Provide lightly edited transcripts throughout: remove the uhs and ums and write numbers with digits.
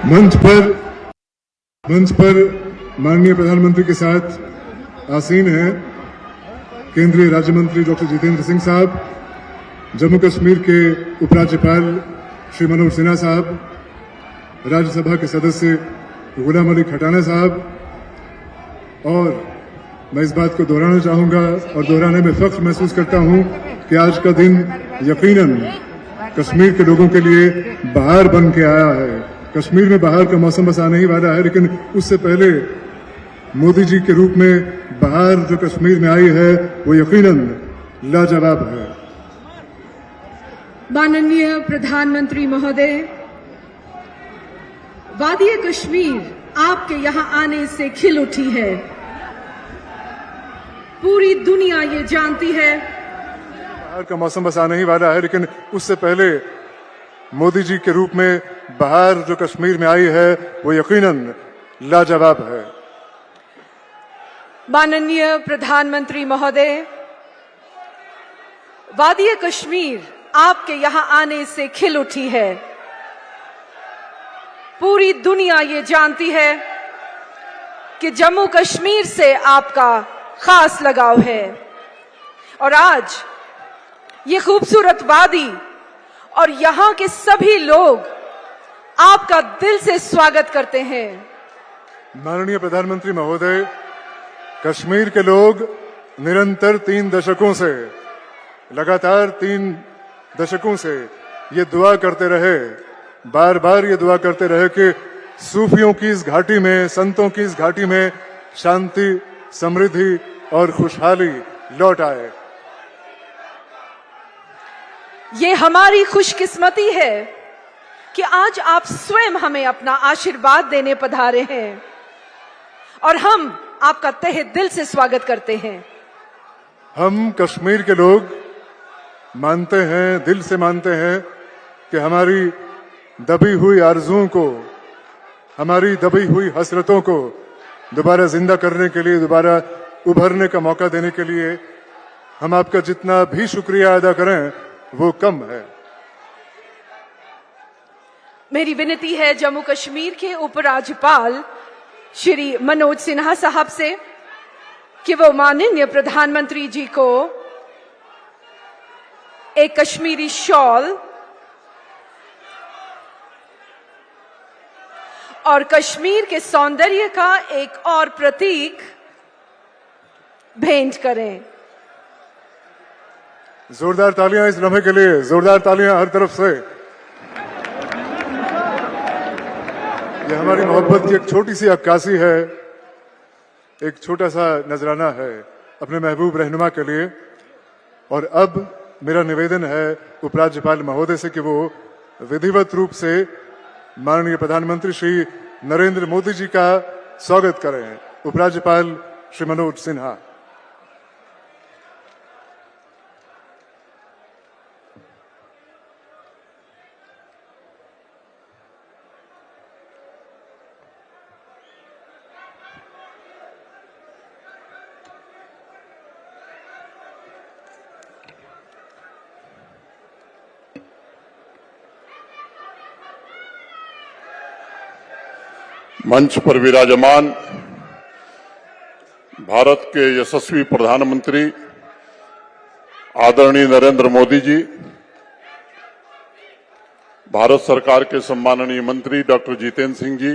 मंच पर माननीय प्रधानमंत्री के साथ आसीन हैं केंद्रीय राज्य मंत्री डॉक्टर जितेंद्र सिंह साहब, जम्मू कश्मीर के उपराज्यपाल श्री मनोज सिन्हा साहब, राज्यसभा के सदस्य गुलाम अली खटाना साहब, और मैं इस बात को दोहराना चाहूंगा और दोहराने में फख्र महसूस करता हूं कि आज का दिन यकीनन कश्मीर के लोगों के लिए बहार बन के आया है। कश्मीर में बहार का मौसम बस आने ही वाला है, लेकिन उससे पहले मोदी जी के रूप में बहार जो कश्मीर में आई है वो यकीनन लाजवाब है। माननीय प्रधानमंत्री महोदय, वादी कश्मीर आपके यहां आने से खिल उठी है। पूरी दुनिया ये जानती है। बहार का मौसम बस आने ही वाला है, लेकिन उससे पहले मोदी जी के रूप में बहार जो कश्मीर में आई है वो यकीनन लाजवाब है। माननीय प्रधानमंत्री महोदय, वादी कश्मीर आपके यहां आने से खिल उठी है। पूरी दुनिया ये जानती है कि जम्मू कश्मीर से आपका खास लगाव है और आज ये खूबसूरत वादी और यहां के सभी लोग आपका दिल से स्वागत करते हैं। माननीय प्रधानमंत्री महोदय, कश्मीर के लोग निरंतर 3 दशकों से, लगातार 3 दशकों से ये दुआ करते रहे, बार बार ये दुआ करते रहे कि सूफियों की इस घाटी में, संतों की इस घाटी में शांति, समृद्धि और खुशहाली लौट आए। ये हमारी खुशकिस्मती है कि आज आप स्वयं हमें अपना आशीर्वाद देने पधारे हैं और हम आपका तहे दिल से स्वागत करते हैं। हम कश्मीर के लोग मानते हैं, दिल से मानते हैं कि हमारी दबी हुई आरजुओं को, हमारी दबी हुई हसरतों को दोबारा जिंदा करने के लिए, दोबारा उभरने का मौका देने के लिए हम आपका जितना भी शुक्रिया अदा करें वो कम है। मेरी विनती है जम्मू कश्मीर के उपराज्यपाल श्री मनोज सिन्हा साहब से कि वो माननीय प्रधानमंत्री जी को एक कश्मीरी शॉल और कश्मीर के सौंदर्य का एक और प्रतीक भेंट करें। जोरदार तालियां इस लम्हे के लिए, जोरदार तालियां हर तरफ से। यह हमारी मोहब्बत की एक छोटी सी अक्कासी है, एक छोटा सा नजराना है अपने महबूब रहनुमा के लिए। और अब मेरा निवेदन है उपराज्यपाल महोदय से कि वो विधिवत रूप से माननीय प्रधानमंत्री श्री नरेंद्र मोदी जी का स्वागत करें। उपराज्यपाल श्री मनोज सिन्हा। मंच पर विराजमान भारत के यशस्वी प्रधानमंत्री आदरणीय नरेंद्र मोदी जी, भारत सरकार के सम्माननीय मंत्री डॉक्टर जितेंद्र सिंह जी,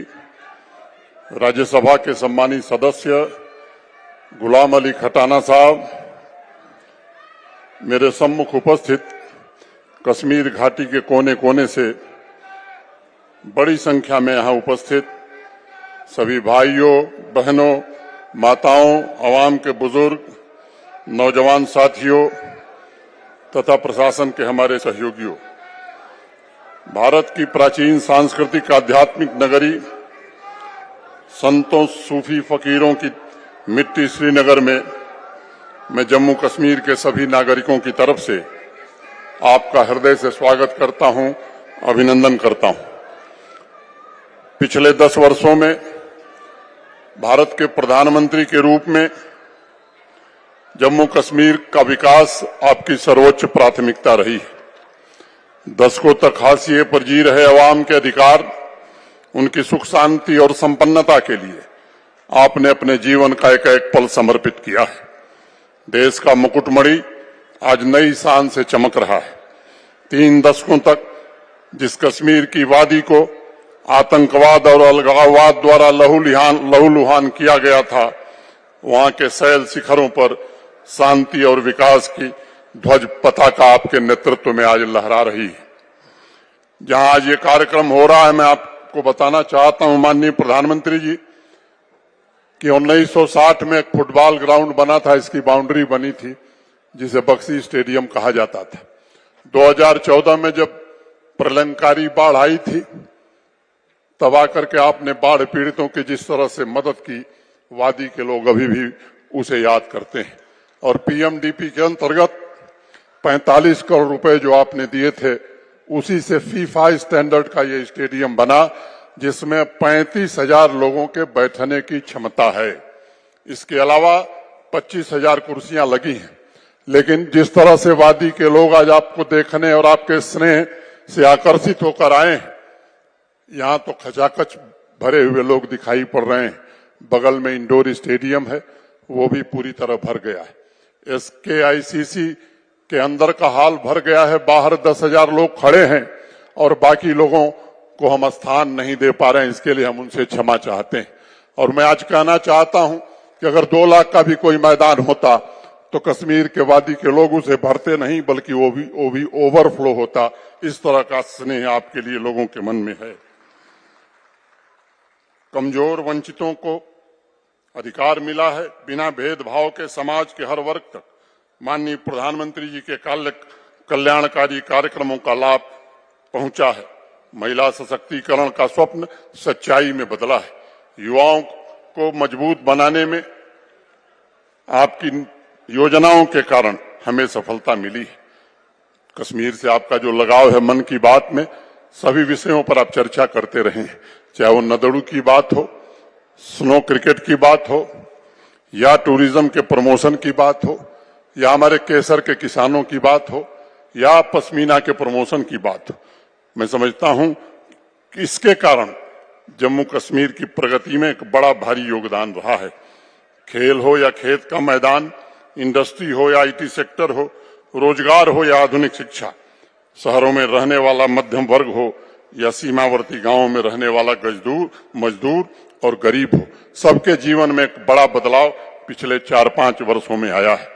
राज्यसभा के सम्मानित सदस्य गुलाम अली खटाना साहब, मेरे सम्मुख उपस्थित कश्मीर घाटी के कोने कोने से बड़ी संख्या में यहां उपस्थित सभी भाइयों, बहनों, माताओं, आवाम के बुजुर्ग, नौजवान साथियों तथा प्रशासन के हमारे सहयोगियों, भारत की प्राचीन सांस्कृतिक आध्यात्मिक नगरी, संतों, सूफी फकीरों की मिट्टी श्रीनगर में मैं जम्मू कश्मीर के सभी नागरिकों की तरफ से आपका हृदय से स्वागत करता हूं, अभिनंदन करता हूं। पिछले 10 वर्षों में भारत के प्रधानमंत्री के रूप में जम्मू कश्मीर का विकास आपकी सर्वोच्च प्राथमिकता रही है। दशकों तक हाशिए पर जी रहे अवाम के अधिकार उनकी सुख शांति और संपन्नता के लिए आपने अपने जीवन का एक एक पल समर्पित किया है। देश का मुकुटमणि आज नई शान से चमक रहा है। 3 दशकों तक जिस कश्मीर की वादी को आतंकवाद और अलगाववाद द्वारा लहूलुहान किया गया था, वहां के शैल शिखरों पर शांति और विकास की ध्वज पताका आपके नेतृत्व में आज लहरा रही है। जहां आज ये कार्यक्रम हो रहा है, मैं आपको बताना चाहता हूं माननीय प्रधानमंत्री जी कि 1960 में एक फुटबॉल ग्राउंड बना था, इसकी बाउंड्री बनी थी जिसे बक्सी स्टेडियम कहा जाता था। 2014 में जब प्रलयंकारी बाढ़ आई थी, तब आकर के आपने बाढ़ पीड़ितों की जिस तरह से मदद की, वादी के लोग अभी भी उसे याद करते हैं। और पीएमडीपी के अंतर्गत 45 करोड़ रुपए जो आपने दिए थे, उसी से फीफा स्टैंडर्ड का ये स्टेडियम बना, जिसमें 35,000 लोगों के बैठने की क्षमता है। इसके अलावा 25,000 कुर्सियां लगी हैं। लेकिन जिस तरह से वादी के लोग आज आपको देखने और आपके स्नेह से आकर्षित होकर आए हैं, यहां तो खचाखच भरे हुए लोग दिखाई पड़ रहे हैं। बगल में इंडोर स्टेडियम है, वो भी पूरी तरह भर गया है। SKICC के अंदर का हाल भर गया है, बाहर 10,000 लोग खड़े हैं और बाकी लोगों को हम स्थान नहीं दे पा रहे हैं। इसके लिए हम उनसे क्षमा चाहते हैं। और मैं आज कहना चाहता हूं कि अगर 2 लाख का भी कोई मैदान होता तो कश्मीर के वादी के लोग उसे भरते नहीं, बल्कि वो भी ओवरफ्लो होता। इस तरह का स्नेह आपके लिए लोगों के मन में है। कमजोर वंचितों को अधिकार मिला है, बिना भेदभाव के समाज के हर वर्ग तक माननीय प्रधानमंत्री जी के कल्याणकारी कार्यक्रमों का लाभ पहुंचा है। महिला सशक्तिकरण का स्वप्न सच्चाई में बदला है। युवाओं को मजबूत बनाने में आपकी योजनाओं के कारण हमें सफलता मिली है। कश्मीर से आपका जो लगाव है, मन की बात में सभी विषयों पर आप चर्चा करते रहे हैं, चाहे वो नदड़ू की बात हो, स्नो क्रिकेट की बात हो, या टूरिज्म के प्रमोशन की बात हो, या हमारे केसर के किसानों की बात हो, या पश्मीना के प्रमोशन की बात हो। मैं समझता हूं कि इसके कारण जम्मू कश्मीर की प्रगति में एक बड़ा भारी योगदान रहा है। खेल हो या खेत का मैदान, इंडस्ट्री हो या IT सेक्टर हो, रोजगार हो या आधुनिक शिक्षा, शहरों में रहने वाला मध्यम वर्ग हो या सीमावर्ती गांवों में रहने वाला मजदूर और गरीब हो, सबके जीवन में एक बड़ा बदलाव पिछले 4-5 वर्षों में आया है।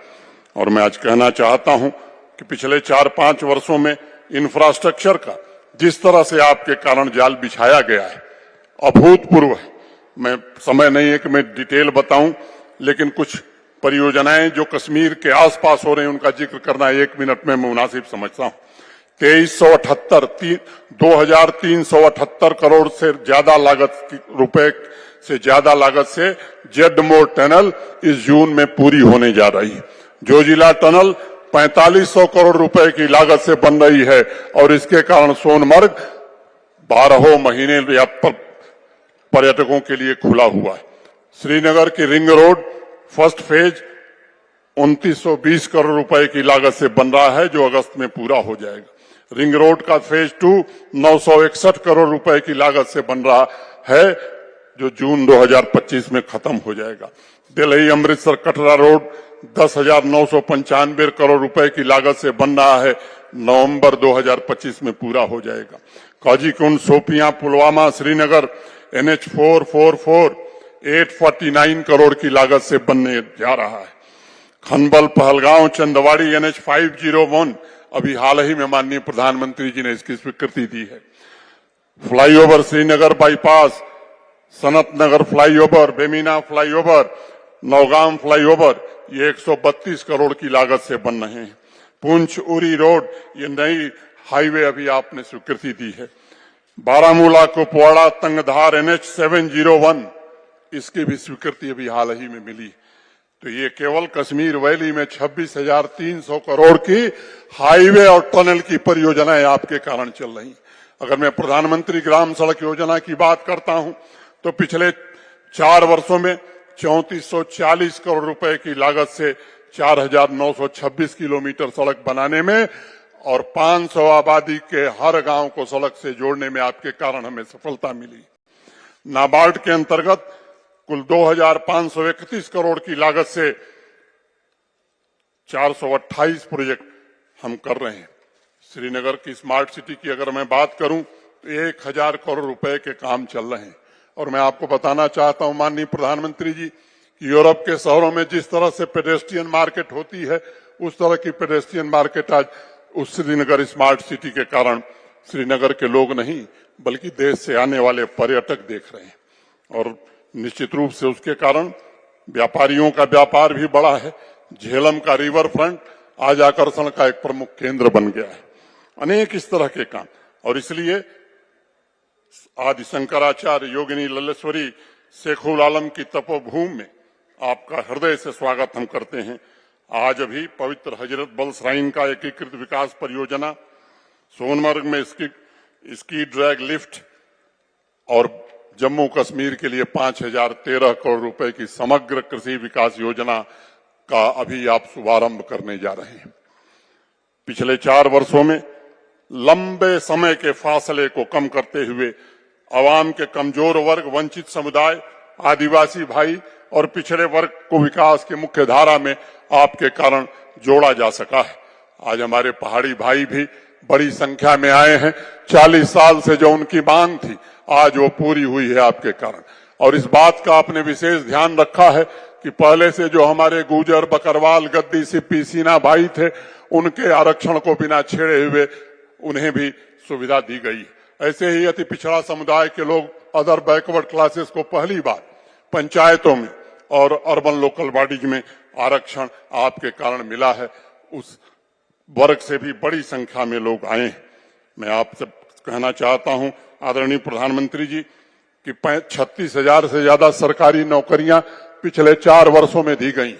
और मैं आज कहना चाहता हूं कि पिछले 4-5 वर्षों में इंफ्रास्ट्रक्चर का जिस तरह से आपके कारण जाल बिछाया गया है, अभूतपूर्व है। मैं समय नहीं है कि मैं डिटेल बताऊं, लेकिन कुछ परियोजनाएं जो कश्मीर के आसपास हो रही हैं, उनका जिक्र करना 1 मिनट में मैं मुनासिब समझता हूं। 2378 करोड़ से ज्यादा लागत से जेडमोर टनल इस जून में पूरी होने जा रही है। जोजिला टनल 4500 करोड़ रुपए की लागत से बन रही है और इसके कारण सोनमर्ग 12 महीने पर्यटकों के लिए खुला हुआ है। श्रीनगर की ring road first phase 2920 crore रुपए की लागत से बन रहा है, जो अगस्त में पूरा हो जाएगा। रिंग रोड का फेज 2 961 करोड़ रुपए की लागत से बन रहा है, जो जून 2025 में खत्म हो जाएगा। दिल्ली अमृतसर कटरा रोड 10,995 करोड़ रुपए की लागत से बन रहा है, नवंबर 2025 में पूरा हो जाएगा। काजीकुंड शोपियां पुलवामा श्रीनगर NH 444 849 करोड़ की लागत से बनने जा रहा है। खनबल पहलगांव चंदवाड़ी NH 501 अभी हाल ही में माननीय प्रधानमंत्री जी ने इसकी स्वीकृति दी है। Flyover Srinagar bypass, Sanat Nagar flyover, Bemina flyover, Nowgam flyover, ये 132 करोड़ की लागत से बन रहे हैं। पुंछ उरी रोड, ये नई हाईवे अभी आपने स्वीकृति दी है। बारामूला कुपवाड़ा तंगधार NH 701, इसकी भी स्वीकृति अभी हाल ही में मिली। तो ये केवल कश्मीर वैली में 26,300 करोड़ की हाईवे और टनल की परियोजनाएं आपके कारण चल रही। अगर मैं प्रधानमंत्री ग्राम सड़क योजना की बात करता हूं, तो पिछले 4 वर्षों में 3440 करोड़ रुपए की लागत से 4,926 किलोमीटर सड़क बनाने में और 500 आबादी के हर गांव को सड़क से जोड़ने में आपके कारण हमें सफलता मिली। नाबार्ड के अंतर्गत कुल 2,531 करोड़ की लागत से 428 प्रोजेक्ट हम कर रहे हैं। श्रीनगर की स्मार्ट सिटी की अगर मैं बात करूं तो 1,000 करोड़ रुपए के काम चल रहे हैं। और मैं आपको बताना चाहता हूं माननीय प्रधानमंत्री जी कि यूरोप के शहरों में जिस तरह से पेडेस्ट्रियन मार्केट होती है उस तरह की पेडेस्ट्रियन मार्केट आज उस श्रीनगर स्मार्ट सिटी के कारण श्रीनगर के लोग नहीं बल्कि देश से आने वाले पर्यटक देख रहे हैं। और निश्चित रूप से उसके कारण व्यापारियों का व्यापार भी बढ़ा है। झेलम का रिवर फ्रंट आज आकर्षण का एक प्रमुख केंद्र बन गया है। अनेक इस तरह के काम, और इसलिए आदि शंकराचार्य योगिनी लल्लेश्वरी शेखुल आलम की तपोभूमि में आपका हृदय से स्वागत हम करते हैं। आज अभी पवित्र हजरत बल श्राइन का एकीकृत विकास परियोजना, सोनमर्ग में स्की ड्रैग लिफ्ट और जम्मू कश्मीर के लिए 5,013 करोड़ रुपए की समग्र कृषि विकास योजना का अभी आप शुभारंभ करने जा रहे हैं। पिछले 4 वर्षों में लंबे समय के फासले को कम करते हुए आवाम के कमजोर वर्ग, वंचित समुदाय, आदिवासी भाई और पिछड़े वर्ग को विकास की मुख्य धारा में आपके कारण जोड़ा जा सका है। आज हमारे पहाड़ी भाई भी बड़ी संख्या में आए हैं। 40 साल से जो उनकी मांग थी आज वो पूरी हुई है आपके कारण। और इस बात का आपने विशेष ध्यान रखा है कि पहले से जो हमारे गुर्जर, बकरवाल, गद्दी, सिप्पी, सीना भाई थे उनके आरक्षण को बिना छेड़े हुए उन्हें भी सुविधा दी गई। ऐसे ही अति पिछड़ा समुदाय के लोग, अदर बैकवर्ड क्लासेस को पहली बार पंचायतों में और अर्बन लोकल बॉडीज में आरक्षण आपके कारण मिला है। उस वर्ग से भी बड़ी संख्या में लोग आए हैं। मैं आपसे कहना चाहता हूं आदरणीय प्रधानमंत्री जी कि 36,000 से ज्यादा सरकारी नौकरियां पिछले 4 वर्षों में दी गई।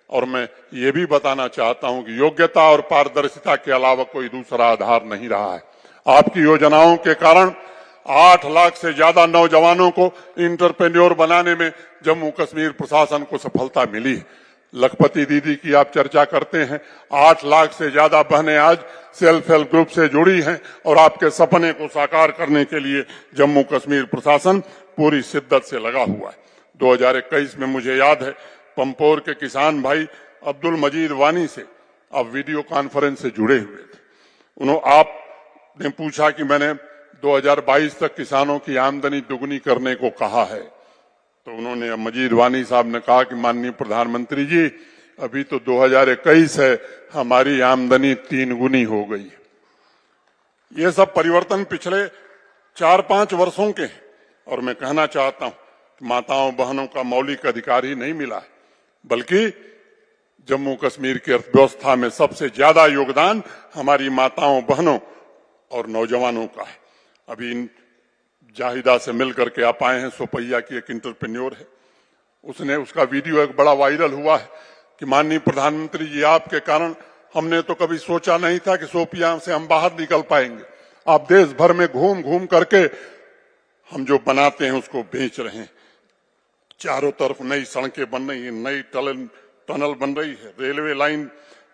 और मैं ये भी बताना चाहता हूं कि योग्यता और पारदर्शिता के अलावा कोई दूसरा आधार नहीं रहा है। आपकी योजनाओं के कारण 8 लाख से ज्यादा नौजवानों को इंटरप्रेन्योर बनाने में जम्मू कश्मीर प्रशासन को सफलता मिली है। लखपति दीदी की आप चर्चा करते हैं, 8 लाख से ज्यादा बहनें आज सेल्फ हेल्प ग्रुप से जुड़ी हैं और आपके सपने को साकार करने के लिए जम्मू कश्मीर प्रशासन पूरी शिद्दत से लगा हुआ है। 2021 में मुझे याद है पंपोर के किसान भाई अब्दुल मजीद वानी से आप वीडियो कॉन्फ्रेंस से जुड़े हुए थे। आपने पूछा कि मैंने 2022 तक किसानों की आमदनी दुगनी करने को कहा है, तो उन्होंने मजीद वानी साहब ने कहा कि माननीय प्रधानमंत्री जी अभी तो 2021 है, हमारी आमदनी 3 गुनी हो गई। ये सब परिवर्तन पिछले 4-5 वर्षों के हैं। और मैं कहना चाहता हूं कि माताओं बहनों का मौलिक अधिकार ही नहीं मिला है बल्कि जम्मू कश्मीर की अर्थव्यवस्था में सबसे ज्यादा योगदान हमारी माताओं बहनों और नौजवानों का है। अभी जाहिदा से मिलकर के आप आए हैं, सोपैया की एक इंटरप्रेन्योर है, उसका वीडियो एक बड़ा वायरल हुआ है कि माननीय प्रधानमंत्री जी आपके कारण हमने तो कभी सोचा नहीं था कि सोपिया से हम बाहर निकल पाएंगे। आप देश भर में घूम घूम करके हम जो बनाते हैं उसको बेच रहे हैं। चारों तरफ नई सड़कें बन रही हैं, नई टनल बन रही है, रेलवे लाइन,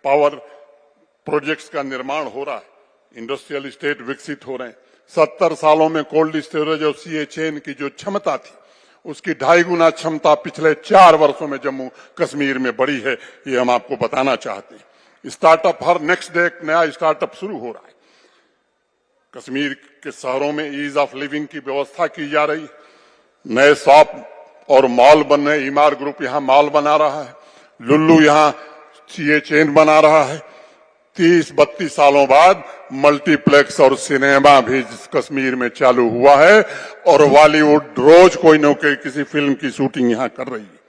पावर प्रोजेक्ट्स का निर्माण हो रहा है, इंडस्ट्रियल स्टेट विकसित हो रहे हैं। 70 सालों में कोल्ड स्टोरेज और सीए चेन की जो क्षमता थी उसकी 2.5 गुना क्षमता पिछले 4 वर्षों में जम्मू कश्मीर में बढ़ी है। ये हम आपको बताना चाहते हैं। स्टार्टअप हर नेक्स्ट डे एक नया स्टार्टअप शुरू हो रहा है। कश्मीर के शहरों में ईज ऑफ लिविंग की व्यवस्था की जा रही है। नए शॉप और मॉल बन रहे। ईमार ग्रुप यहाँ मॉल बना रहा है, लुल्लू यहाँ सीए चेन बना रहा है। 30-32 सालों बाद मल्टीप्लेक्स और सिनेमा भी कश्मीर में चालू हुआ है और बॉलीवुड रोज कोई न कोई किसी फिल्म की शूटिंग यहाँ कर रही है।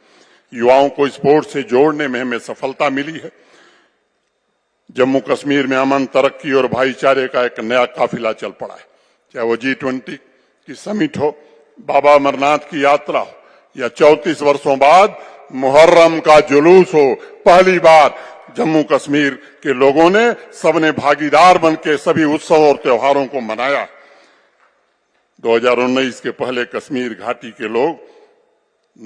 युवाओं को स्पोर्ट्स से जोड़ने में हमें सफलता मिली है। जम्मू कश्मीर में अमन, तरक्की और भाईचारे का एक नया काफिला चल पड़ा है। चाहे वो G20 की समिट हो, बाबा अमरनाथ की यात्रा हो या 34 वर्षों बाद मुहर्रम का जुलूस हो, पहली बार जम्मू कश्मीर के लोगों ने सबने भागीदार बनकर सभी उत्सव और त्योहारों को मनाया। 2019 के पहले कश्मीर घाटी के लोग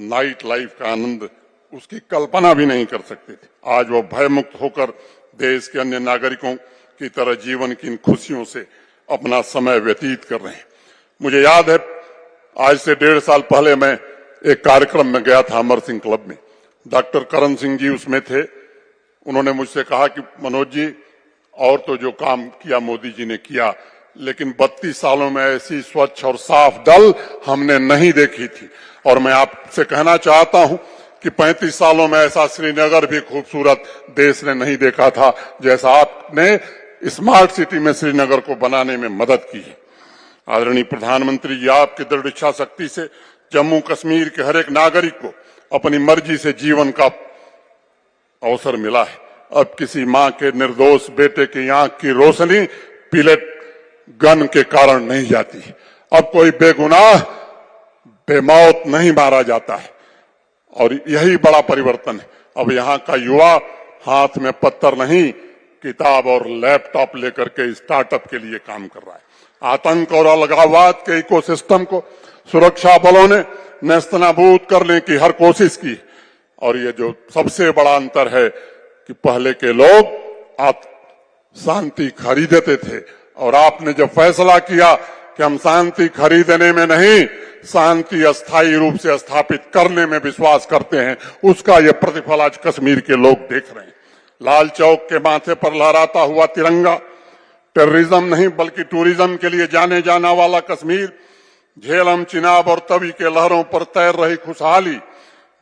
नाइट लाइफ का आनंद उसकी कल्पना भी नहीं कर सकते थे। आज वो भयमुक्त होकर देश के अन्य नागरिकों की तरह जीवन की इन खुशियों से अपना समय व्यतीत कर रहे हैं। मुझे याद है आज से 1.5 साल पहले मैं एक कार्यक्रम में गया था अमर सिंह क्लब में। डॉक्टर करण सिंह जी उसमें थे। उन्होंने मुझसे कहा कि मनोज जी, और तो जो काम किया मोदी जी ने किया, लेकिन 32 सालों में ऐसी स्वच्छ और साफ डल हमने नहीं देखी थी। और मैं आपसे कहना चाहता हूं कि 35 सालों में ऐसा श्रीनगर भी खूबसूरत देश ने नहीं देखा था जैसा आपने स्मार्ट सिटी में श्रीनगर को बनाने में मदद की है। आदरणीय प्रधानमंत्री जी, आपकी दृढ़ इच्छा शक्ति से जम्मू कश्मीर के हर एक नागरिक को अपनी मर्जी से जीवन का अवसर मिला है। अब किसी मां के निर्दोष बेटे की आंख की रोशनी पिलेट गन के कारण नहीं जाती। अब कोई बेगुनाह बेमौत नहीं मारा जाता है और यही बड़ा परिवर्तन है। अब यहाँ का युवा हाथ में पत्थर नहीं, किताब और लैपटॉप लेकर के स्टार्टअप के लिए काम कर रहा है। आतंक और अलगाववाद के इकोसिस्टम को सुरक्षा बलों ने नेस्तनाबूद करने की हर कोशिश की। और ये जो सबसे बड़ा अंतर है कि पहले के लोग शांति खरीदते थे और आपने जब फैसला किया कि हम शांति खरीदने में नहीं, शांति अस्थायी रूप से स्थापित करने में विश्वास करते हैं, उसका ये प्रतिफल आज कश्मीर के लोग देख रहे हैं। लाल चौक के माथे पर लहराता हुआ तिरंगा, टेररिज्म नहीं बल्कि टूरिज्म के लिए जाने जाना वाला कश्मीर, झेलम, चिनाब और तवी के लहरों पर तैर रही खुशहाली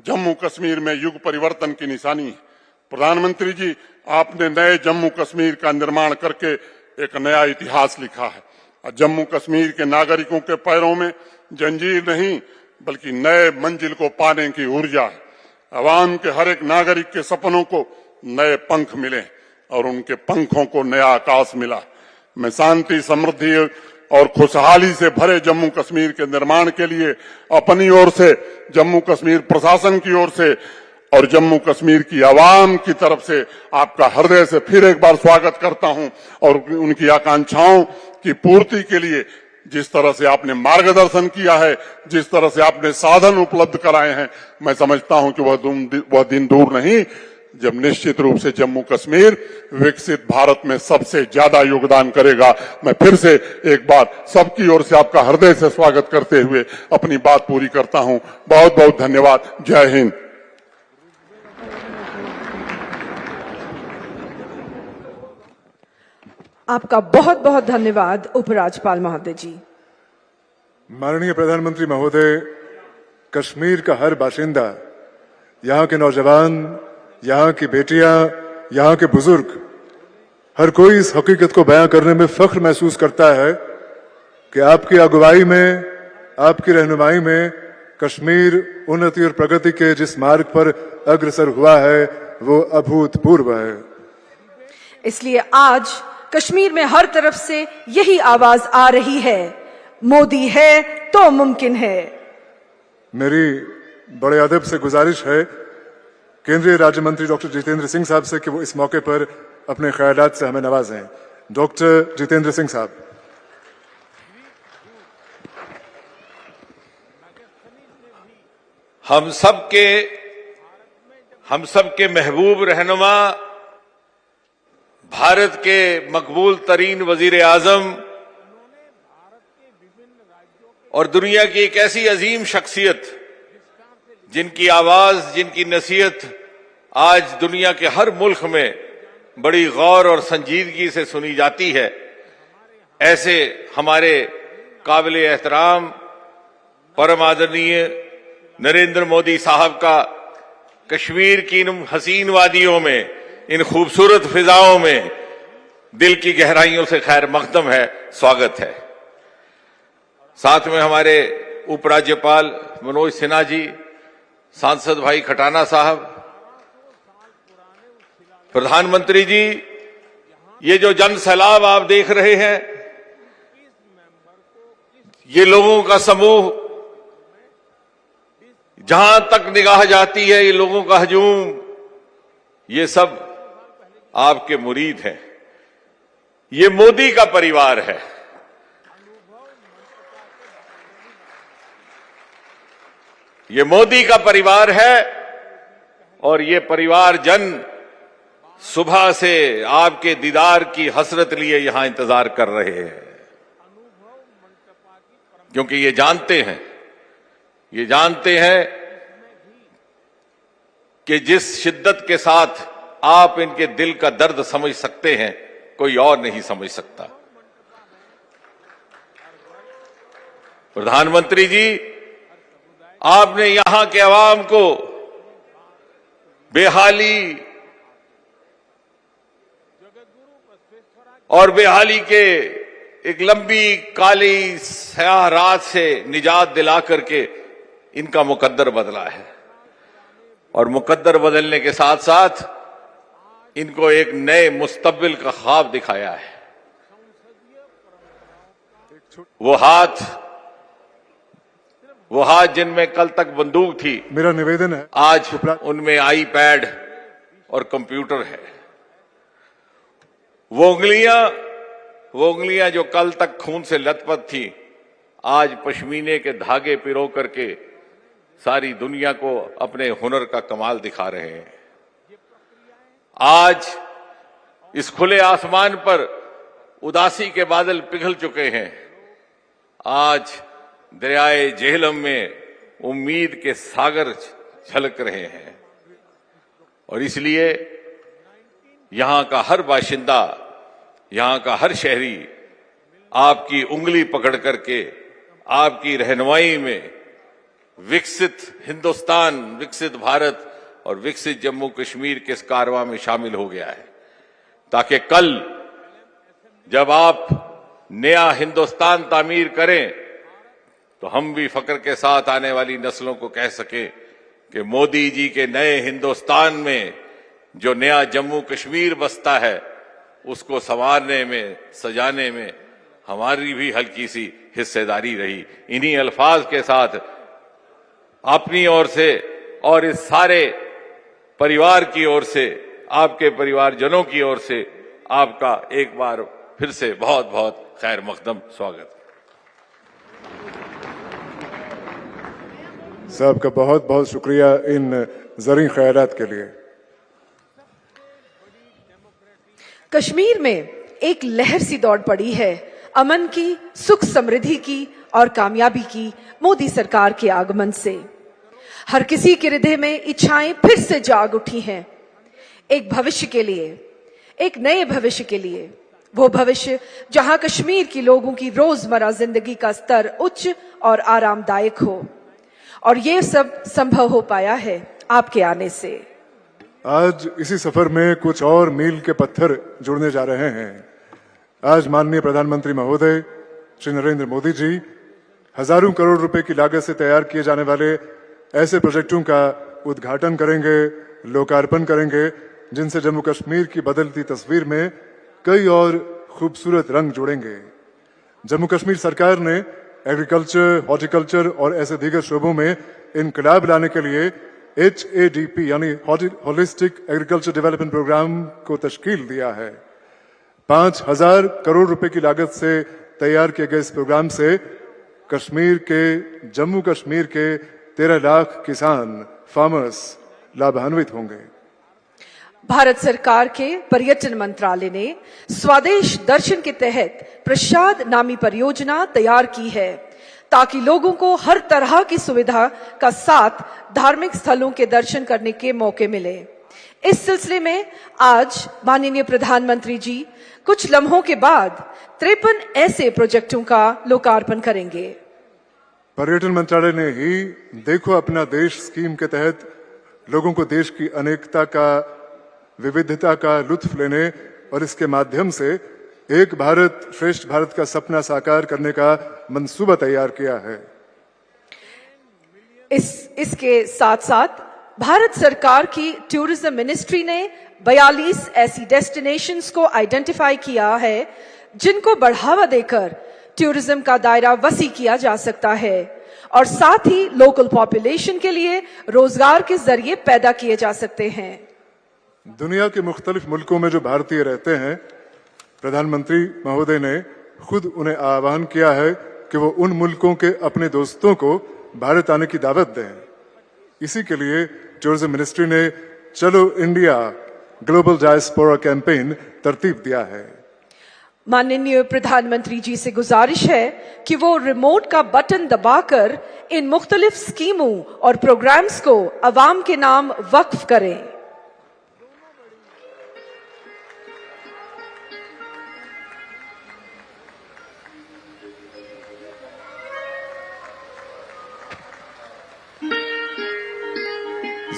जम्मू कश्मीर में युग परिवर्तन की निशानी है। प्रधानमंत्री जी, आपने नए जम्मू कश्मीर का निर्माण करके एक नया इतिहास लिखा है। जम्मू कश्मीर के नागरिकों के पैरों में जंजीर नहीं बल्कि नए मंजिल को पाने की ऊर्जा है। अवाम के हर एक नागरिक के सपनों को नए पंख मिले और उनके पंखों को नया आकाश मिला। मैं शांति, समृद्धि और खुशहाली से भरे जम्मू कश्मीर के निर्माण के लिए अपनी ओर से, जम्मू कश्मीर प्रशासन की ओर से और जम्मू कश्मीर की आवाम की तरफ से आपका हृदय से फिर एक बार स्वागत करता हूं। और उनकी आकांक्षाओं की पूर्ति के लिए जिस तरह से आपने मार्गदर्शन किया है, जिस तरह से आपने साधन उपलब्ध कराए हैं, मैं समझता हूं कि वह दिन दूर नहीं जब निश्चित रूप से जम्मू कश्मीर विकसित भारत में सबसे ज्यादा योगदान करेगा। मैं फिर से एक बार सबकी ओर से आपका हृदय से स्वागत करते हुए अपनी बात पूरी करता हूं। बहुत बहुत धन्यवाद। जय हिंद। आपका बहुत बहुत धन्यवाद उपराज्यपाल महोदय जी। माननीय प्रधानमंत्री महोदय, कश्मीर का हर बाशिंदा, यहाँ के नौजवान, यहाँ की बेटियां, यहाँ के बुजुर्ग, हर कोई इस हकीकत को बयां करने में फख्र महसूस करता है कि आपकी अगुवाई में, आपकी रहनुमाई में कश्मीर उन्नति और प्रगति के जिस मार्ग पर अग्रसर हुआ है वो अभूतपूर्व है। इसलिए आज कश्मीर में हर तरफ से यही आवाज आ रही है, मोदी है तो मुमकिन है। मेरी बड़े अदब से गुजारिश है केंद्रीय राज्य मंत्री डॉक्टर जितेंद्र सिंह साहब से कि वो इस मौके पर अपने ख्यालात से हमें नवाजें। डॉक्टर जितेंद्र सिंह साहब। हम सबके महबूब रहनुमा, भारत के मकबूल तरीन वजीर आजम और दुनिया की एक ऐसी अजीम शख्सियत जिनकी आवाज, जिनकी नसीहत आज दुनिया के हर मुल्क में बड़ी गौर और संजीदगी से सुनी जाती है, ऐसे हमारे काबिल एहतराम परम आदरणीय नरेंद्र मोदी साहब का कश्मीर की इन हसीन वादियों में, इन खूबसूरत फिजाओं में दिल की गहराइयों से खैर मकदम है, स्वागत है। साथ में हमारे उपराज्यपाल मनोज सिन्हा जी, सांसद भाई खटाना साहब, प्रधानमंत्री जी, ये जो जन सैलाब आप देख रहे हैं, ये लोगों का समूह, जहां तक निगाह जाती है ये लोगों का हजूम, ये सब आपके मुरीद हैं। ये मोदी का परिवार है। ये मोदी का परिवार है और ये परिवार जन सुबह से आपके दीदार की हसरत लिए यहां इंतजार कर रहे हैं, क्योंकि ये जानते हैं ये जानते हैं कि जिस शिद्दत के साथ आप इनके दिल का दर्द समझ सकते हैं, कोई और नहीं समझ सकता। प्रधानमंत्री जी, आपने यहां के अवाम को बेहाली और बेहाली के एक लंबी काली स्याह रात से निजात दिला करके इनका मुकद्दर बदला है, और मुकद्दर बदलने के साथ साथ इनको एक नए मुस्तकबिल का ख्वाब दिखाया है। वो हाथ जिनमें कल तक बंदूक थी, मेरा निवेदन है आज उनमें आईपैड और कंप्यूटर है। वो उंगलियां जो कल तक खून से लथपथ थी, आज पश्मीने के धागे पिरो करके सारी दुनिया को अपने हुनर का कमाल दिखा रहे हैं। आज इस खुले आसमान पर उदासी के बादल पिघल चुके हैं। आज दरियाए जेहलम में उम्मीद के सागर छलक रहे हैं, और इसलिए यहां का हर बाशिंदा, यहां का हर शहरी आपकी उंगली पकड़ करके आपकी रहनुमाई में विकसित हिंदुस्तान, विकसित भारत और विकसित जम्मू कश्मीर के इस कारवां में शामिल हो गया है, ताकि कल जब आप नया हिंदुस्तान तामीर करें तो हम भी फक्र के साथ आने वाली नस्लों को कह सके कि मोदी जी के नए हिंदुस्तान में जो नया जम्मू कश्मीर बसता है, उसको संवारने में, सजाने में हमारी भी हल्की सी हिस्सेदारी रही। इन्हीं अल्फाज के साथ अपनी ओर से और इस सारे परिवार की ओर से, आपके परिवारजनों की ओर से आपका एक बार फिर से बहुत बहुत खैर मकदम स्वागत। साहब का बहुत बहुत शुक्रिया इन ज़री ख्यालात के लिए। कश्मीर में एक लहर सी दौड़ पड़ी है अमन की, सुख समृद्धि की और कामयाबी की मोदी सरकार के आगमन से। हर किसी के हृदय में इच्छाएं फिर से जाग उठी हैं, एक भविष्य के लिए, एक नए भविष्य के लिए। वो भविष्य जहां कश्मीर के लोगों की रोजमर्रा जिंदगी का स्तर उच्च और आरामदायक हो, और ये सब संभव हो पाया है आपके आने से। आज इसी सफर में कुछ और मील के पत्थर जुड़ने जा रहे हैं। आज माननीय प्रधानमंत्री महोदय श्री नरेंद्र मोदी जी हजारों करोड़ रुपए की लागत से तैयार किए जाने वाले ऐसे प्रोजेक्टों का उद्घाटन करेंगे, लोकार्पण करेंगे, जिनसे जम्मू कश्मीर की बदलती तस्वीर में कई और खूबसूरत रंग जुड़ेंगे। जम्मू कश्मीर सरकार ने एग्रीकल्चर, हॉर्टिकल्चर और ऐसे दीगर शोबों में इनकलाब लाने के लिए HADP यानी होलिस्टिक एग्रीकल्चर डेवलपमेंट प्रोग्राम को तश्कील दिया है। 5,000 करोड़ रुपए की लागत से तैयार किए गए इस प्रोग्राम से कश्मीर के, जम्मू कश्मीर के 13 लाख किसान, फार्मर्स लाभान्वित होंगे। भारत सरकार के पर्यटन मंत्रालय ने स्वदेश दर्शन के तहत प्रसाद नामी परियोजना तैयार की है, ताकि लोगों को हर तरह की सुविधा का साथ धार्मिक स्थलों के दर्शन करने के मौके मिले। इस सिलसिले में आज माननीय प्रधानमंत्री जी कुछ लम्हों के बाद 53 ऐसे प्रोजेक्टों का लोकार्पण करेंगे। पर्यटन मंत्रालय ने ही देखो अपना देश स्कीम के तहत लोगों को देश की अनेकता का, विविधता का लुत्फ लेने और इसके माध्यम से एक भारत श्रेष्ठ भारत का सपना साकार करने का मंसूबा तैयार किया है। इसके साथ साथ भारत सरकार की टूरिज्म मिनिस्ट्री ने 42 ऐसी डेस्टिनेशंस को आइडेंटिफाई किया है जिनको बढ़ावा देकर टूरिज्म का दायरा वसी किया जा सकता है, और साथ ही लोकल पॉपुलेशन के लिए रोजगार के जरिए पैदा किए जा सकते हैं। दुनिया के मुख्तलिफ मुल्कों में जो भारतीय रहते हैं, प्रधानमंत्री महोदय ने खुद उन्हें आह्वान किया है कि वो उन मुल्कों के अपने दोस्तों को भारत आने की दावत दें। इसी के लिए टूरिज्म मिनिस्ट्री ने चलो इंडिया ग्लोबल डायस्पोरा कैंपेन तरतीब दिया है। माननीय प्रधानमंत्री जी से गुजारिश है कि वो रिमोट का बटन दबाकर इन मुख्तलिफ स्कीमों और प्रोग्राम्स को अवाम के नाम वक्फ करें।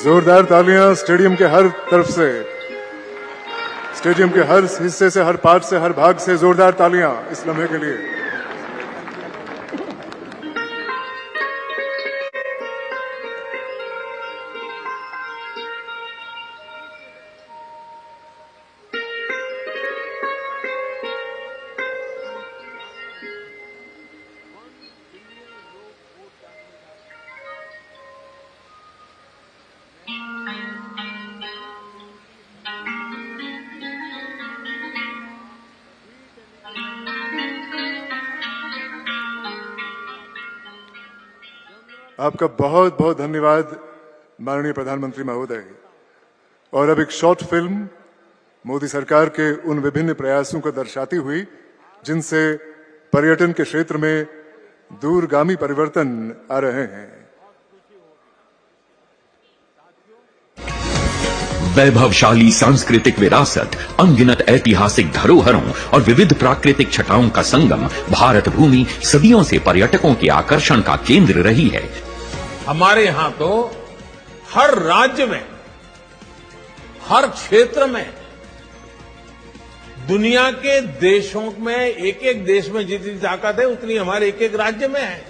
जोरदार तालियां स्टेडियम के हर तरफ से, स्टेडियम के हर हिस्से से, हर पार्ट से, हर भाग से जोरदार तालियां इस लम्हे के लिए। आपका बहुत बहुत धन्यवाद माननीय प्रधानमंत्री महोदय। और अब एक शॉर्ट फिल्म मोदी सरकार के उन विभिन्न प्रयासों को दर्शाती हुई जिनसे पर्यटन के क्षेत्र में दूरगामी परिवर्तन आ रहे हैं। वैभवशाली सांस्कृतिक विरासत, अनगिनत ऐतिहासिक धरोहरों और विविध प्राकृतिक छटाओं का संगम भारत भूमि सदियों से पर्यटकों के आकर्षण का केंद्र रही है। हमारे यहां तो हर राज्य में, हर क्षेत्र में, दुनिया के देशों में, एक एक देश में जितनी ताकत है उतनी हमारे एक एक राज्य में है।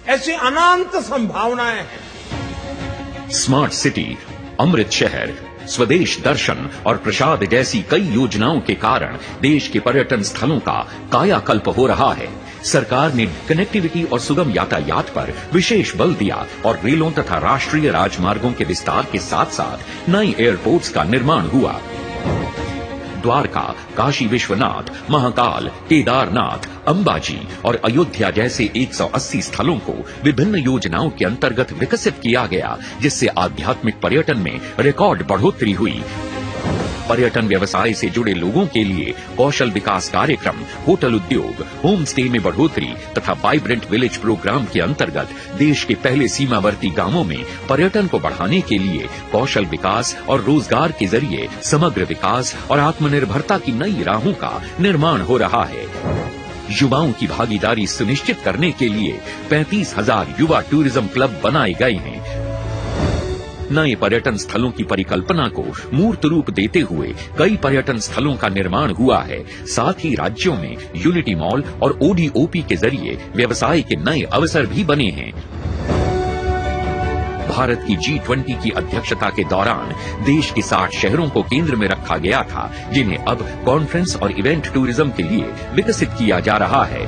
ऐसी अनंत संभावनाएं हैं। स्मार्ट सिटी, अमृत शहर, स्वदेश दर्शन और प्रसाद जैसी कई योजनाओं के कारण देश के पर्यटन स्थलों का कायाकल्प हो रहा है। सरकार ने कनेक्टिविटी और सुगम यातायात पर विशेष बल दिया और रेलों तथा राष्ट्रीय राजमार्गों के विस्तार के साथ साथ नए एयरपोर्ट्स का निर्माण हुआ। द्वारका, काशी विश्वनाथ, महाकाल, केदारनाथ, अंबाजी और अयोध्या जैसे 180 स्थलों को विभिन्न योजनाओं के अंतर्गत विकसित किया गया, जिससे आध्यात्मिक पर्यटन में रिकॉर्ड बढ़ोतरी हुई। पर्यटन व्यवसाय से जुड़े लोगों के लिए कौशल विकास कार्यक्रम, होटल उद्योग, होम स्टे में बढ़ोतरी तथा वाइब्रेंट विलेज प्रोग्राम के अंतर्गत देश के पहले सीमावर्ती गांवों में पर्यटन को बढ़ाने के लिए कौशल विकास और रोजगार के जरिए समग्र विकास और आत्मनिर्भरता की नई राहों का निर्माण हो रहा है। युवाओं की भागीदारी सुनिश्चित करने के लिए 35,000 युवा टूरिज्म क्लब बनाए गए हैं। नए पर्यटन स्थलों की परिकल्पना को मूर्त रूप देते हुए कई पर्यटन स्थलों का निर्माण हुआ है। साथ ही राज्यों में यूनिटी मॉल और ओडीओपी के जरिए व्यवसाय के नए अवसर भी बने हैं। भारत की G20 की अध्यक्षता के दौरान देश के 60 शहरों को केंद्र में रखा गया था, जिन्हें अब कॉन्फ्रेंस और इवेंट टूरिज्म के लिए विकसित किया जा रहा है।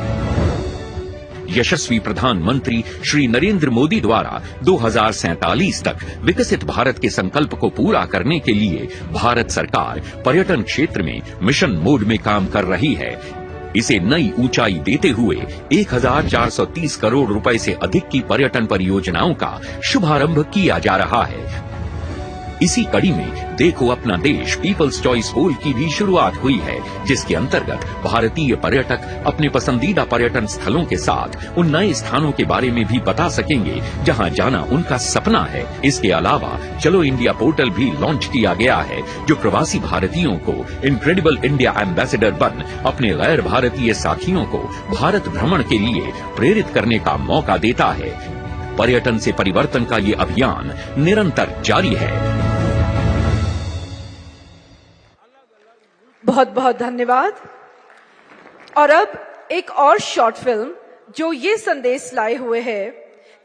यशस्वी प्रधानमंत्री श्री नरेंद्र मोदी द्वारा 2047 तक विकसित भारत के संकल्प को पूरा करने के लिए भारत सरकार पर्यटन क्षेत्र में मिशन मोड में काम कर रही है। इसे नई ऊंचाई देते हुए 1430 करोड़ रुपए से अधिक की पर्यटन परियोजनाओं का शुभारंभ किया जा रहा है। इसी कड़ी में देखो अपना देश पीपल्स चॉइस पोल की भी शुरुआत हुई है, जिसके अंतर्गत भारतीय पर्यटक अपने पसंदीदा पर्यटन स्थलों के साथ उन नए स्थानों के बारे में भी बता सकेंगे जहां जाना उनका सपना है। इसके अलावा चलो इंडिया पोर्टल भी लॉन्च किया गया है, जो प्रवासी भारतीयों को इनक्रेडिबल इंडिया एम्बेसडर बन अपने गैर भारतीय साथियों को भारत भ्रमण के लिए प्रेरित करने का मौका देता है। पर्यटन से परिवर्तन का ये अभियान निरंतर जारी है। बहुत बहुत धन्यवाद। और अब एक और शॉर्ट फिल्म जो ये संदेश लाए हुए है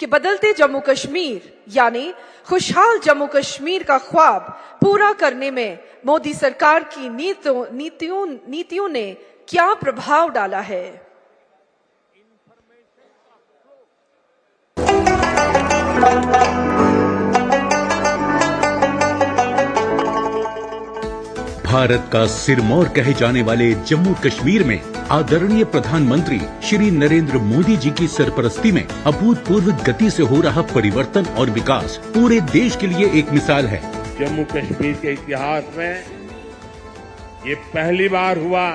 कि बदलते जम्मू कश्मीर यानी खुशहाल जम्मू कश्मीर का ख्वाब पूरा करने में मोदी सरकार की नीतियों ने क्या प्रभाव डाला है। भारत का सिरमौर कहे जाने वाले जम्मू कश्मीर में आदरणीय प्रधानमंत्री श्री नरेंद्र मोदी जी की सरपरस्ती में अभूतपूर्व गति से हो रहा परिवर्तन और विकास पूरे देश के लिए एक मिसाल है। जम्मू कश्मीर के इतिहास में ये पहली बार हुआ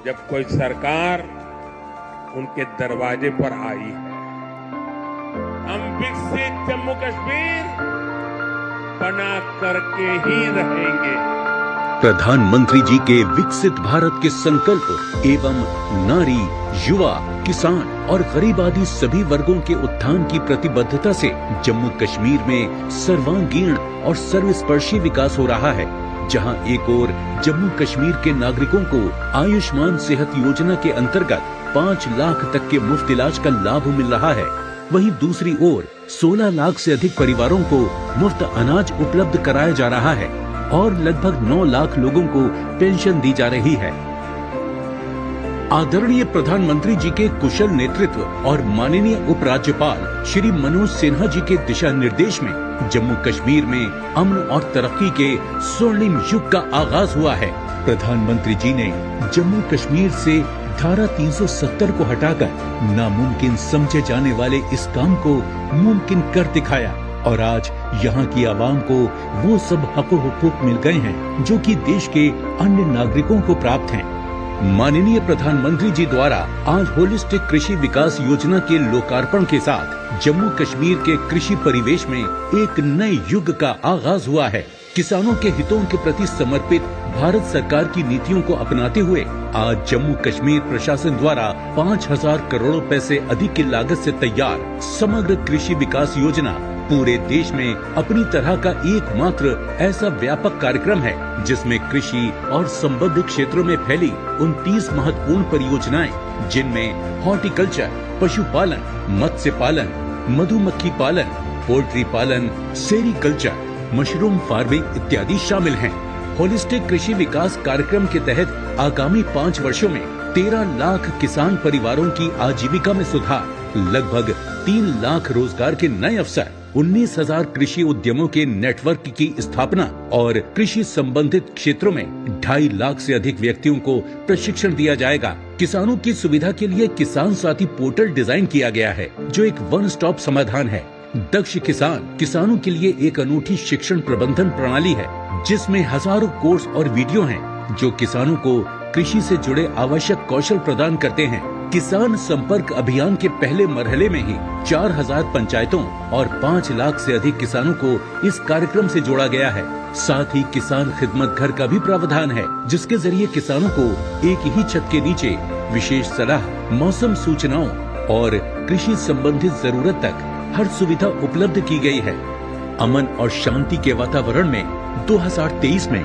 जब कोई सरकार उनके दरवाजे पर आई है। हम विकसित जम्मू कश्मीर बना करके ही रहेंगे। प्रधानमंत्री जी के विकसित भारत के संकल्प एवं नारी, युवा, किसान और गरीब आदि सभी वर्गों के उत्थान की प्रतिबद्धता से जम्मू कश्मीर में सर्वांगीण और सर्वस्पर्शी विकास हो रहा है। जहां एक ओर जम्मू कश्मीर के नागरिकों को आयुष्मान सेहत योजना के अंतर्गत 5 लाख तक के मुफ्त इलाज का लाभ मिल रहा है, वहीं दूसरी ओर 16 लाख से अधिक परिवारों को मुफ्त अनाज उपलब्ध कराया जा रहा है और लगभग 9 लाख लोगों को पेंशन दी जा रही है। आदरणीय प्रधानमंत्री जी के कुशल नेतृत्व और माननीय उपराज्यपाल श्री मनोज सिन्हा जी के दिशा निर्देश में जम्मू कश्मीर में अमन और तरक्की के स्वर्णिम युग का आगाज हुआ है। प्रधानमंत्री जी ने जम्मू कश्मीर से धारा 370 को हटाकर नामुमकिन समझे जाने वाले इस काम को मुमकिन कर दिखाया और आज यहाँ की आवाम को वो सब हक हुकूक मिल गए हैं जो कि देश के अन्य नागरिकों को प्राप्त हैं। माननीय प्रधानमंत्री जी द्वारा आज होलिस्टिक कृषि विकास योजना के लोकार्पण के साथ जम्मू कश्मीर के कृषि परिवेश में एक नए युग का आगाज हुआ है। किसानों के हितों के प्रति समर्पित भारत सरकार की नीतियों को अपनाते हुए आज जम्मू कश्मीर प्रशासन द्वारा 5,000 करोड़ रुपए से अधिक की लागत से तैयार समग्र कृषि विकास योजना पूरे देश में अपनी तरह का एकमात्र ऐसा व्यापक कार्यक्रम है जिसमें कृषि और संबद्ध क्षेत्रों में फैली 29 महत्वपूर्ण परियोजनाएं जिनमें हॉर्टिकल्चर, पशुपालन, मत्स्य पालन, मधुमक्खी पालन, पोल्ट्री पालन, सेरीकल्चर, मशरूम फार्मिंग इत्यादि शामिल हैं। होलिस्टिक कृषि विकास कार्यक्रम के तहत आगामी 5 वर्षों में 13 लाख किसान परिवारों की आजीविका में सुधार, लगभग 3 लाख रोजगार के नए अवसर, 19,000 कृषि उद्यमों के नेटवर्क की स्थापना और कृषि संबंधित क्षेत्रों में 2.5 लाख से अधिक व्यक्तियों को प्रशिक्षण दिया जाएगा। किसानों की सुविधा के लिए किसान साथी पोर्टल डिजाइन किया गया है जो एक वन स्टॉप समाधान है। दक्ष किसान किसानों के लिए एक अनूठी शिक्षण प्रबंधन प्रणाली है जिसमें हजारों कोर्स और वीडियो हैं जो किसानों को कृषि से जुड़े आवश्यक कौशल प्रदान करते हैं। किसान संपर्क अभियान के पहले मरहले में ही 4,000 पंचायतों और 5 लाख से अधिक किसानों को इस कार्यक्रम से जोड़ा गया है। साथ ही किसान खिदमत घर का भी प्रावधान है जिसके जरिए किसानों को एक ही छत के नीचे विशेष सलाह, मौसम सूचनाओं और कृषि संबंधित जरूरत तक हर सुविधा उपलब्ध की गई है। अमन और शांति के वातावरण में 2023 में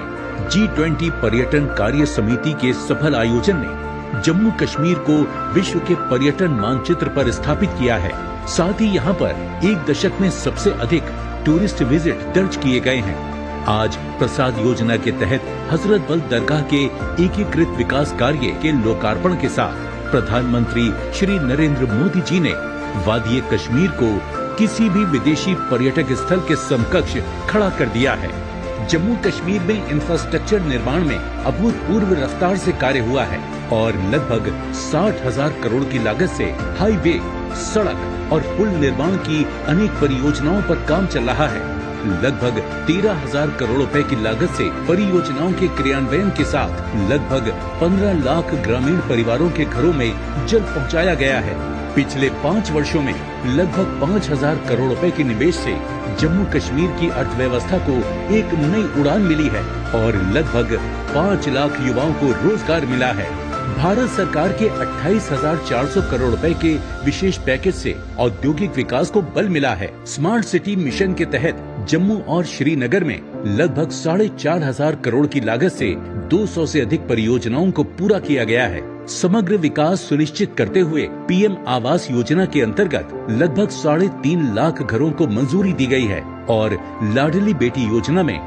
G20 पर्यटन कार्य समिति के सफल आयोजन ने जम्मू कश्मीर को विश्व के पर्यटन मानचित्र पर स्थापित किया है। साथ ही यहाँ पर एक दशक में सबसे अधिक टूरिस्ट विजिट दर्ज किए गए हैं। आज प्रसाद योजना के तहत हजरत बल दरगाह के एकीकृत विकास कार्य के लोकार्पण के साथ प्रधानमंत्री श्री नरेंद्र मोदी जी ने वादी कश्मीर को किसी भी विदेशी पर्यटक स्थल के समकक्ष खड़ा कर दिया है। जम्मू कश्मीर में इंफ्रास्ट्रक्चर निर्माण में अभूतपूर्व रफ्तार से कार्य हुआ है और लगभग 60,000 करोड़ की लागत से हाईवे, सड़क और पुल निर्माण की अनेक परियोजनाओं पर काम चल रहा है। लगभग 13,000 करोड़ रुपए की लागत से परियोजनाओं के क्रियान्वयन के साथ लगभग 15 लाख ग्रामीण परिवारों के घरों में जल पहुंचाया गया है। पिछले 5 वर्षों में लगभग 5,000 करोड़ रुपए के निवेश से जम्मू कश्मीर की अर्थव्यवस्था को एक नई उड़ान मिली है और लगभग 5 लाख युवाओं को रोजगार मिला है। भारत सरकार के 28,400 करोड़ रुपए के विशेष पैकेज से औद्योगिक विकास को बल मिला है। स्मार्ट सिटी मिशन के तहत जम्मू और श्रीनगर में लगभग 4,500 करोड़ की लागत से 200 से अधिक परियोजनाओं को पूरा किया गया है। समग्र विकास सुनिश्चित करते हुए पीएम आवास योजना के अंतर्गत लगभग 3.5 लाख घरों को मंजूरी दी गई है और लाडली बेटी योजना में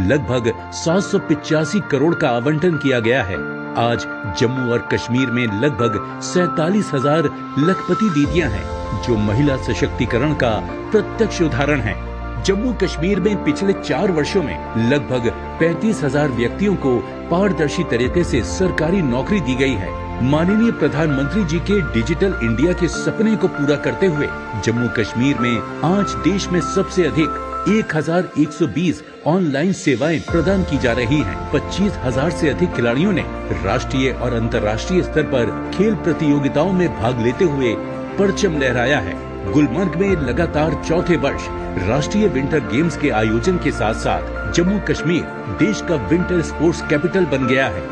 लगभग 785 करोड़ का आवंटन किया गया है। आज जम्मू और कश्मीर में लगभग 47,000 लखपति दीदियां हैं जो महिला सशक्तिकरण का प्रत्यक्ष उदाहरण है। जम्मू कश्मीर में पिछले 4 वर्षों में लगभग 35,000 व्यक्तियों को पारदर्शी तरीके से सरकारी नौकरी दी गई है। माननीय प्रधानमंत्री जी के डिजिटल इंडिया के सपने को पूरा करते हुए जम्मू कश्मीर में आज देश में सबसे अधिक 1120 ऑनलाइन सेवाएं प्रदान की जा रही हैं। 25,000 से अधिक खिलाड़ियों ने राष्ट्रीय और अंतर्राष्ट्रीय स्तर पर खेल प्रतियोगिताओं में भाग लेते हुए परचम लहराया है। गुलमर्ग में लगातार चौथे वर्ष राष्ट्रीय विंटर गेम्स के आयोजन के साथ साथ जम्मू कश्मीर देश का विंटर स्पोर्ट्स कैपिटल बन गया है।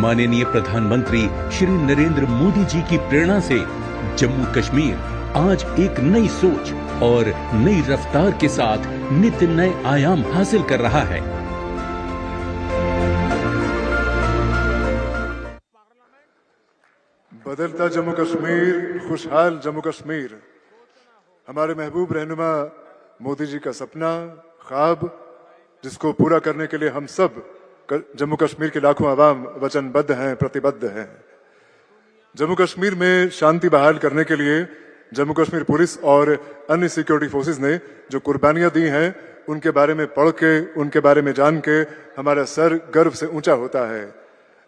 माननीय प्रधानमंत्री श्री नरेंद्र मोदी जी की प्रेरणा से जम्मू कश्मीर आज एक नई सोच और नई रफ्तार के साथ नित्य नए आयाम हासिल कर रहा है। बदलता जम्मू कश्मीर, खुशहाल जम्मू कश्मीर, हमारे महबूब रहनुमा मोदी जी का सपना, ख्वाब, जिसको पूरा करने के लिए हम सब जम्मू कश्मीर के लाखों आवाम वचनबद्ध हैं, प्रतिबद्ध हैं। जम्मू कश्मीर में शांति बहाल करने के लिए जम्मू कश्मीर पुलिस और अन्य सिक्योरिटी फोर्सेस ने जो कुर्बानियां दी हैं, उनके बारे में पढ़ के, उनके बारे में जान के हमारा सर गर्व से ऊंचा होता है।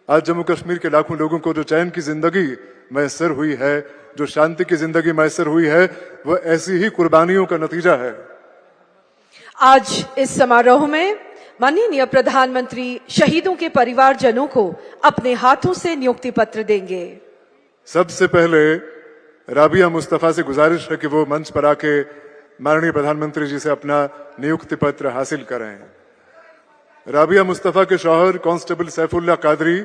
आज जम्मू कश्मीर के लाखों लोगों को जो चैन की जिंदगी मैसर हुई है, जो शांति की जिंदगी मैसर हुई है, वह ऐसी ही कुर्बानियों का नतीजा है। आज इस समारोह में माननीय प्रधानमंत्री शहीदों के परिवारजनों को अपने हाथों से नियुक्ति पत्र देंगे। सबसे पहले राबिया मुस्तफा से गुजारिश है कि वो मंच पर आके माननीय प्रधानमंत्री जी से अपना नियुक्ति पत्र हासिल करें। राबिया मुस्तफा के शौहर कांस्टेबल सैफुल्ला कादरी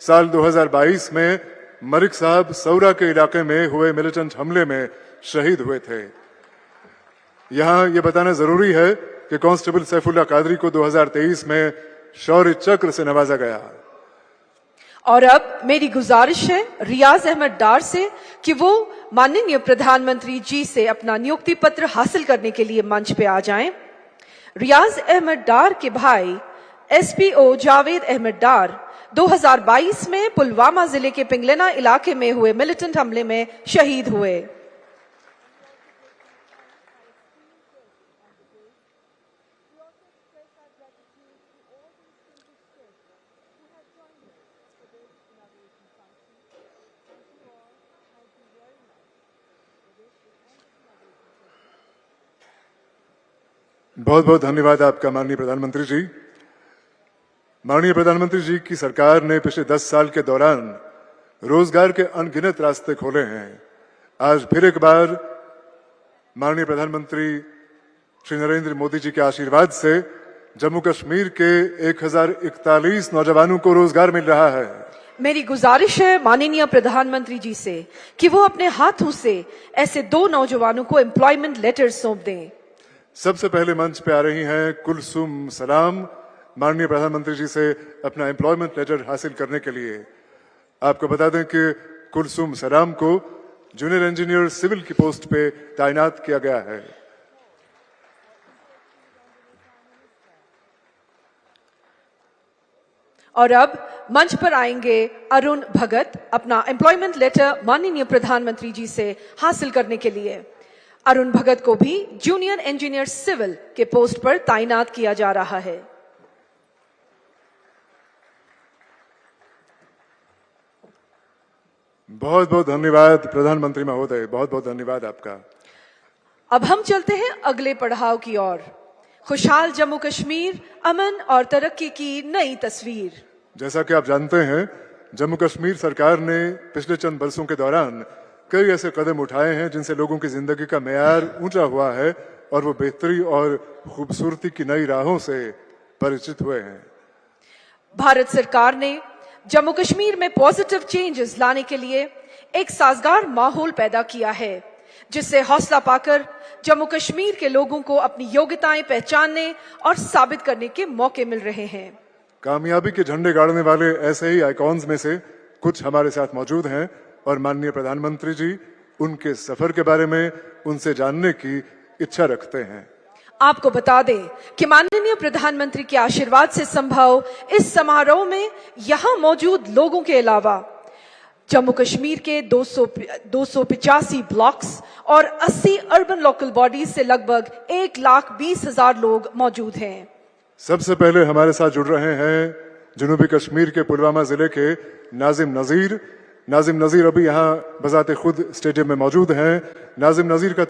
साल 2022 में मरिक साहब सौरा के इलाके में हुए मिलिटेंट हमले में शहीद हुए थे। यहां यह बताना जरूरी है कि कांस्टेबल सैफुल्ला कादरी को 2023 में शौर्य चक्र से नवाजा गया। और अब मेरी गुजारिश है रियाज अहमद डार से कि वो माननीय प्रधानमंत्री जी से अपना नियुक्ति पत्र हासिल करने के लिए मंच पे आ जाएं। रियाज अहमद डार के भाई एसपीओ जावेद अहमद डार 2022 में पुलवामा जिले के पिंगलना इलाके में हुए मिलिटेंट हमले में शहीद हुए। बहुत बहुत धन्यवाद आपका माननीय प्रधानमंत्री जी। माननीय प्रधानमंत्री जी की सरकार ने पिछले 10 साल के दौरान रोजगार के अनगिनत रास्ते खोले हैं। आज फिर एक बार माननीय प्रधानमंत्री श्री नरेंद्र मोदी जी के आशीर्वाद से जम्मू कश्मीर के 1041 नौजवानों को रोजगार मिल रहा है। मेरी गुजारिश है माननीय प्रधानमंत्री जी से कि वो अपने हाथों से ऐसे 2 नौजवानों को एम्प्लॉयमेंट लेटर सौंप दें। सबसे पहले मंच पे आ रही हैं कुलसुम सलाम, माननीय प्रधानमंत्री जी से अपना एम्प्लॉयमेंट लेटर हासिल करने के लिए। आपको बता दें कि कुलसुम सलाम को जूनियर इंजीनियर सिविल की पोस्ट पे तैनात किया गया है। और अब मंच पर आएंगे अरुण भगत अपना एम्प्लॉयमेंट लेटर माननीय प्रधानमंत्री जी से हासिल करने के लिए। अरुण भगत को भी जूनियर इंजीनियर सिविल के पोस्ट पर तैनात किया जा रहा है। बहुत बहुत धन्यवाद प्रधानमंत्री महोदय, बहुत बहुत धन्यवाद आपका। अब हम चलते हैं अगले पड़ाव की ओर। खुशहाल जम्मू कश्मीर, अमन और तरक्की की नई तस्वीर। जैसा कि आप जानते हैं, जम्मू कश्मीर सरकार ने पिछले चंद बरसों के दौरान कई ऐसे कदम उठाए हैं जिनसे लोगों की जिंदगी का मेयार ऊंचा हुआ है और वो बेहतरी और खूबसूरती की नई राहों से परिचित हुए हैं। भारत सरकार ने जम्मू कश्मीर में पॉजिटिव चेंजेस लाने के लिए एक साजगार माहौल पैदा किया है, जिससे हौसला पाकर जम्मू कश्मीर के लोगों को अपनी योग्यताएं पहचानने और साबित करने के मौके मिल रहे हैं। कामयाबी के झंडे गाड़ने वाले ऐसे ही आइकॉन्स में से कुछ हमारे साथ मौजूद हैं और माननीय प्रधानमंत्री जी उनके सफर के बारे में उनसे जानने की इच्छा रखते हैं। आपको बता दें कि माननीय प्रधानमंत्री के आशीर्वाद से संभव इस समारोह में यहां मौजूद लोगों के अलावा जम्मू कश्मीर के 285 ब्लॉक्स और 80 अर्बन लोकल बॉडीज से लगभग 1,20,000 लोग मौजूद हैं। सबसे पहले हमारे साथ जुड़ रहे हैं जनूबी कश्मीर के पुलवामा जिले के नाजिम नजीर। नाजिम नजीर अभी यहाँ बजाते खुद स्टेडियम में मौजूद हैं। नाजिम नजीर का